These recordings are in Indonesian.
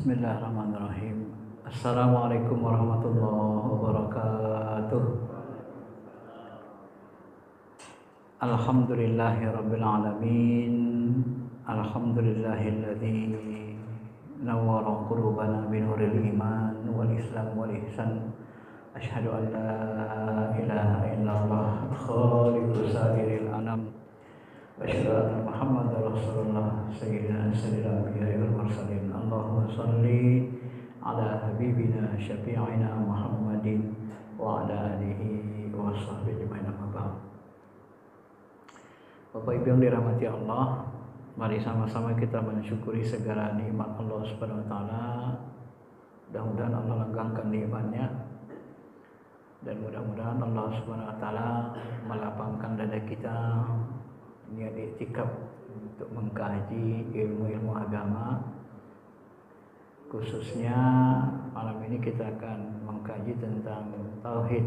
Bismillahirrahmanirrahim. Assalamualaikum warahmatullahi wabarakatuh. Alhamdulillahirabbil alamin. Alhamdulillahilladzi nawwara qulubana binuril iman wal islam wal ihsan. Asyhadu an la ilaha illallah khaliqus sairil anam. Asyhadu anna Muhammadar Rasulullah sayyidina sayyidil anbiya'i wal mursalin. Allahumma shalli ala habibina syafi'ina Muhammadin wa ala alihi wa sahbihi ajma'in. Amma ba'd. Bapak Ibu yang dirahmati Allah, mari sama-sama kita mensyukuri segala nikmat Allah Subhanahu wa taala. Mudah-mudahan Allah langgengkan nikmatnya dan mudah-mudahan Allah Subhanahu wa taala melapangkan dada kita niat iktikaf untuk mengkaji ilmu-ilmu agama. Khususnya malam ini kita akan mengkaji tentang tauhid,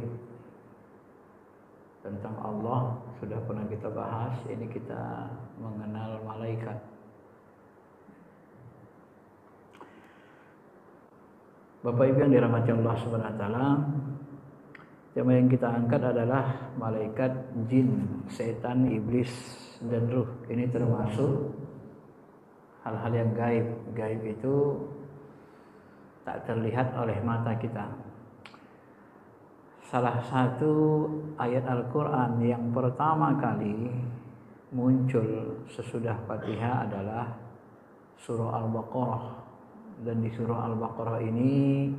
tentang Allah. Sudah pernah kita bahas, ini kita mengenal malaikat. Bapak Ibu yang dirahmati Allah Subhanahu wa taala, tema yang kita angkat adalah malaikat, jin, setan, iblis, dan ruh. Ini termasuk hal-hal yang gaib. Gaib itu tak terlihat oleh mata kita. Salah satu ayat Al-Quran yang pertama kali muncul sesudah Fatihah adalah surah Al-Baqarah. Dan di surah Al-Baqarah ini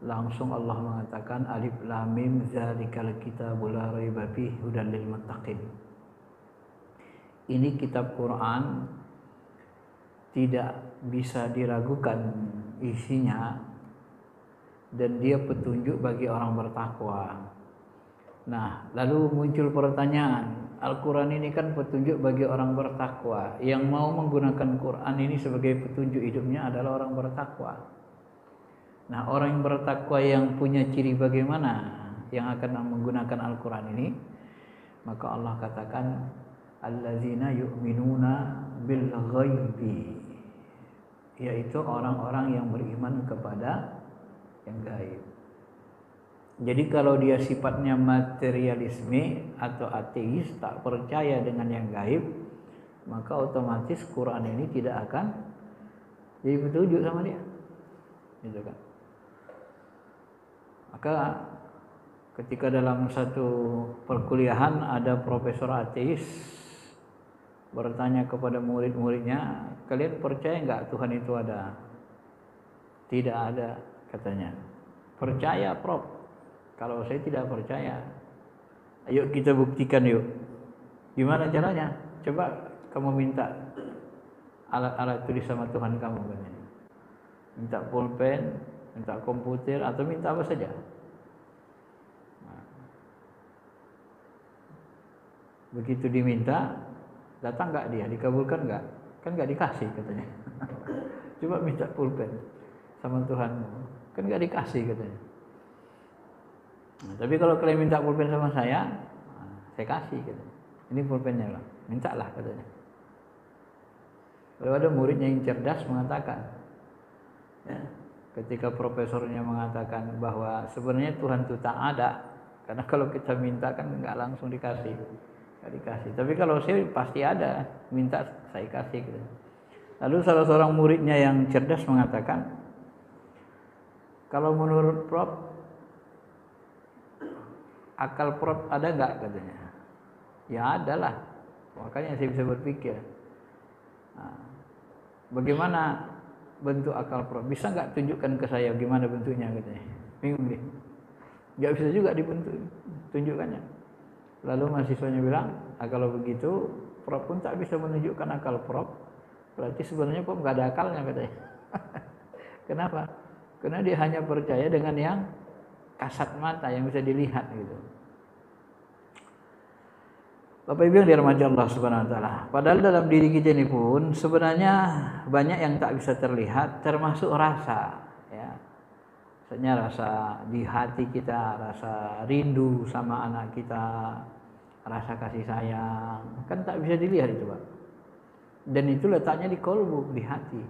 langsung Allah mengatakan alif lam mim zalikal kitabul la raiba fihi hudal lil muttaqin. Ini kitab Quran tidak bisa diragukan isinya dan dia petunjuk bagi orang bertakwa. Nah, lalu muncul pertanyaan, Al-Quran ini kan petunjuk bagi orang bertakwa. Yang mau menggunakan Quran ini sebagai petunjuk hidupnya adalah orang bertakwa. Nah, orang yang bertakwa yang punya ciri bagaimana yang akan menggunakan Al-Quran ini? Maka Allah katakan allazina yu'minuna bil ghaibi, yaitu orang-orang yang beriman kepada yang gaib. Jadi kalau dia sifatnya materialisme atau ateis, tak percaya dengan yang gaib, maka otomatis Quran ini tidak akan jadi petunjuk sama dia. Gitu kan. Maka ketika dalam satu perkuliahan ada profesor ateis bertanya kepada murid-muridnya, kalian percaya nggak Tuhan itu ada? Tidak ada, katanya. Percaya, Prof? Kalau saya tidak percaya. Ayo kita buktikan yuk. Gimana caranya? Coba kamu minta alat-alat tulis sama Tuhan kamu, katanya. Minta pulpen, minta komputer, atau minta apa saja. Begitu diminta, datang nggak dia, dikabulkan nggak? Kan nggak dikasih, katanya. Coba minta pulpen sama Tuhanmu, kan nggak dikasih, katanya. Nah, tapi kalau kalian minta pulpen sama saya kasih, katanya. Ini pulpennya lah, mintalah, katanya. Lalu ada muridnya yang cerdas mengatakan, ya, ketika profesornya mengatakan bahwa sebenarnya Tuhan itu tak ada, karena kalau kita minta kan nggak langsung dikasih. Dikasih. Tapi kalau saya pasti ada, minta saya kasih. Gitu. Lalu salah seorang muridnya yang cerdas mengatakan, kalau menurut Prof, akal Prof ada nggak, katanya? Ya ada lah, makanya saya bisa berpikir. Nah, bagaimana bentuk akal Prof? Bisa nggak tunjukkan ke saya gimana bentuknya, katanya? Bingung deh. Nggak bisa juga dibentuk, tunjukkannya. Lalu mahasiswanya bilang, kalau begitu Prof pun tak bisa menunjukkan akal Prof, berarti sebenarnya Prof nggak ada akalnya, katanya. Kenapa? Karena dia hanya percaya dengan yang kasat mata, yang bisa dilihat gitu. Bapak Ibu yang dirahmati Allah Subhanahu wa taala, padahal dalam diri kita ini pun sebenarnya banyak yang tak bisa terlihat, termasuk rasa, ya. Maksudnya rasa di hati kita, rasa rindu sama anak kita, rasa kasih sayang, kan tak bisa dilihat itu, Pak. Dan itu letaknya di kolbu, di hati.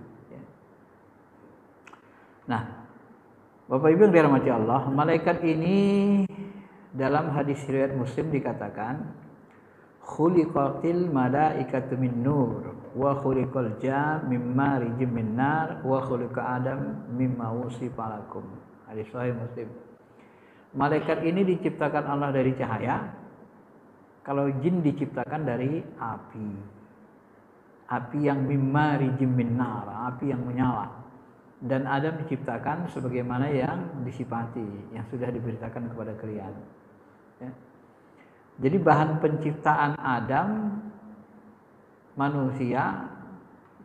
Nah, Bapak Ibu yang dirahmati Allah, malaikat ini dalam hadis riwayat Muslim dikatakan khuliqatil malaikatu min nur wa khuliqal jan mimma rijim min nar wa khuliqa adam mimma wusifa lakum. Hadis sahih Muslim. Malaikat ini diciptakan Allah dari cahaya. Kalau jin diciptakan dari api. Api yang mimma rijim min nar, api yang menyala. Dan Adam diciptakan sebagaimana yang disifati, yang sudah diberitakan kepada kalian. Ya. Jadi bahan penciptaan Adam, manusia,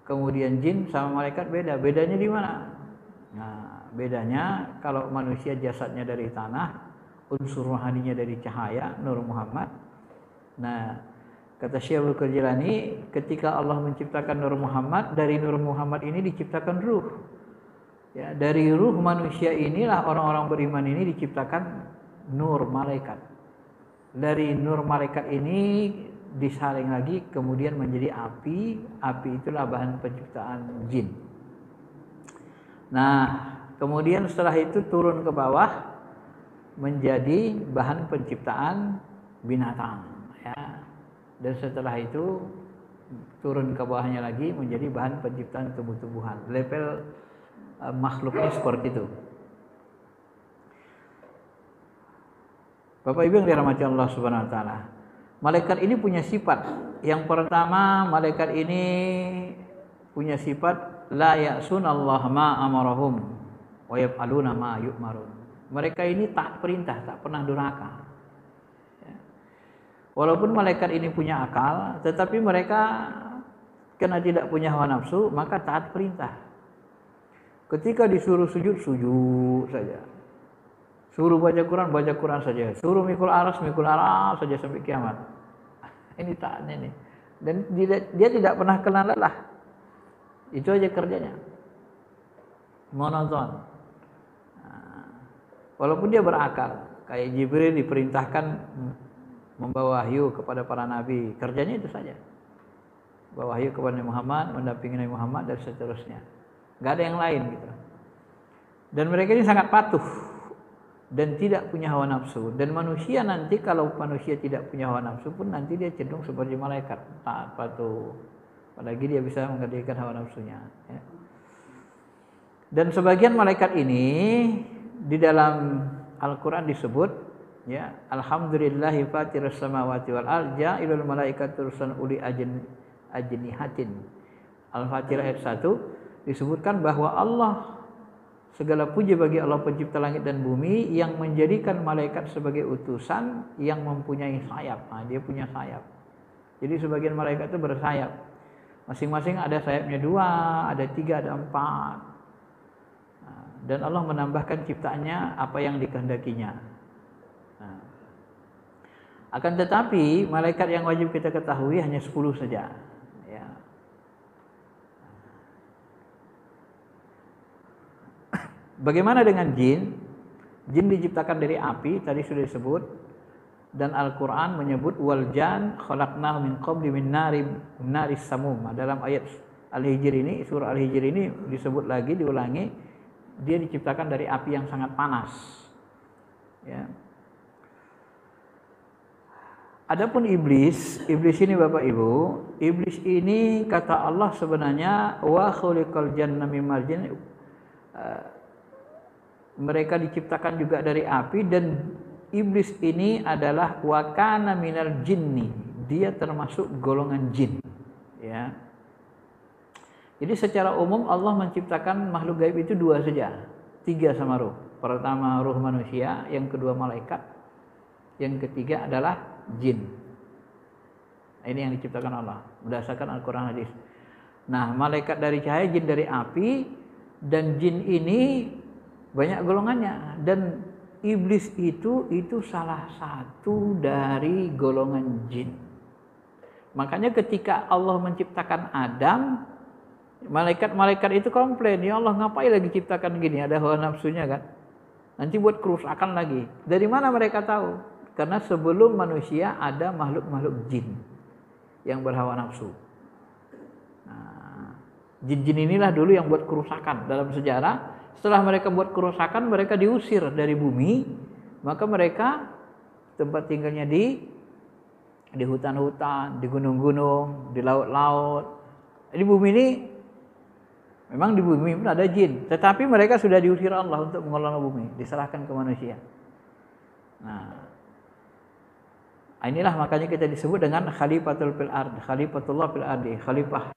kemudian jin sama malaikat beda. Bedanya di mana? Nah, bedanya kalau manusia jasadnya dari tanah, unsur rohaninya dari cahaya, Nur Muhammad. Nah, kata Syekhul Jilani, ketika Allah menciptakan Nur Muhammad, dari Nur Muhammad ini diciptakan ruh. Ya, dari ruh manusia inilah orang-orang beriman ini diciptakan nur malaikat. Dari nur malaikat ini disaring lagi kemudian menjadi api. Api itulah bahan penciptaan jin. Nah, kemudian setelah itu turun ke bawah menjadi bahan penciptaan binatang. Ya. Dan setelah itu turun ke bawahnya lagi menjadi bahan penciptaan tumbuh-tumbuhan. Level makhluknya seperti itu. Bapak Ibu yang dirahmati Allah Subhanahu wa taala. Malaikat ini punya sifat. Yang pertama, malaikat ini punya sifat la ya'sunallaha ma amarahum wa yaf'aluna ma yu'marun. Mereka ini taat perintah, tak pernah durhaka. Ya. Walaupun malaikat ini punya akal, tetapi mereka karena tidak punya hawa nafsu, maka taat perintah. Ketika disuruh sujud, sujud saja. Suruh baca Quran saja. Suruh mikul aras saja sampai kiamat. Ini taatnya nih. Dan dia tidak pernah kenal lelah. Itu aja kerjanya. Monoton. Walaupun dia berakal. Kayak Jibril diperintahkan membawa wahyu kepada para nabi. Kerjanya itu saja. Bawa wahyu kepada Nabi Muhammad, mendampingi Nabi Muhammad dan seterusnya. Gak ada yang lain gitu. Dan mereka ini sangat patuh dan tidak punya hawa nafsu. Dan manusia nanti kalau manusia tidak punya hawa nafsu pun nanti dia cenderung seperti malaikat, taat patuh. Apalagi dia bisa mengendalikan hawa nafsunya. Ya. Dan sebagian malaikat ini di dalam Al-Quran disebut, ya, Alhamdulillahi fatirus samawati wal ard ja'ilul malaikati rusulan uli ajnihatin. Al-Fatihah ayat 1 disebutkan bahwa Allah, segala puji bagi Allah pencipta langit dan bumi yang menjadikan malaikat sebagai utusan yang mempunyai sayap. Nah, dia punya sayap. Jadi sebagian malaikat itu bersayap. Masing-masing ada sayapnya 2, ada 3, ada 4. Nah, dan Allah menambahkan ciptaannya apa yang dikehendakinya. Nah, akan tetapi malaikat yang wajib kita ketahui hanya 10 saja. Bagaimana dengan jin? Jin diciptakan dari api, tadi sudah disebut. Dan Al-Quran menyebut wal jan khalaqnahu min qabli min naris samum. Dalam ayat Al-Hijr ini, surah Al-Hijr ini disebut lagi, diulangi, dia diciptakan dari api yang sangat panas. Ya. Adapun iblis ini Bapak Ibu, iblis ini kata Allah sebenarnya wa khuliqal janna mim marjin. Mereka diciptakan juga dari api dan iblis ini adalah wakana minal jinni. Dia termasuk golongan jin. Ya. Jadi secara umum Allah menciptakan makhluk gaib itu 2 saja. 3 sama ruh. Pertama ruh manusia, yang kedua malaikat, yang ketiga adalah jin. Ini yang diciptakan Allah berdasarkan Al-Quran hadis. Nah, malaikat dari cahaya, jin dari api, dan jin ini banyak golongannya, dan iblis itu salah satu dari golongan jin. Makanya ketika Allah menciptakan Adam, malaikat-malaikat itu komplain, ya Allah ngapain lagi ciptakan gini, ada hawa nafsunya kan, nanti buat kerusakan lagi. Dari mana mereka tahu? Karena sebelum manusia ada makhluk-makhluk jin yang berhawa nafsu. Nah, jin-jin inilah dulu yang buat kerusakan dalam sejarah. Setelah mereka buat kerusakan, mereka diusir dari bumi, maka mereka tempat tinggalnya di hutan-hutan, di gunung-gunung, di laut-laut. Di bumi ini memang di bumi pun ada jin, tetapi mereka sudah diusir Allah untuk mengelola bumi, diserahkan ke manusia. Nah, inilah makanya kita disebut dengan khalifatul fil ard, khalifatullah fil ardi, khalifah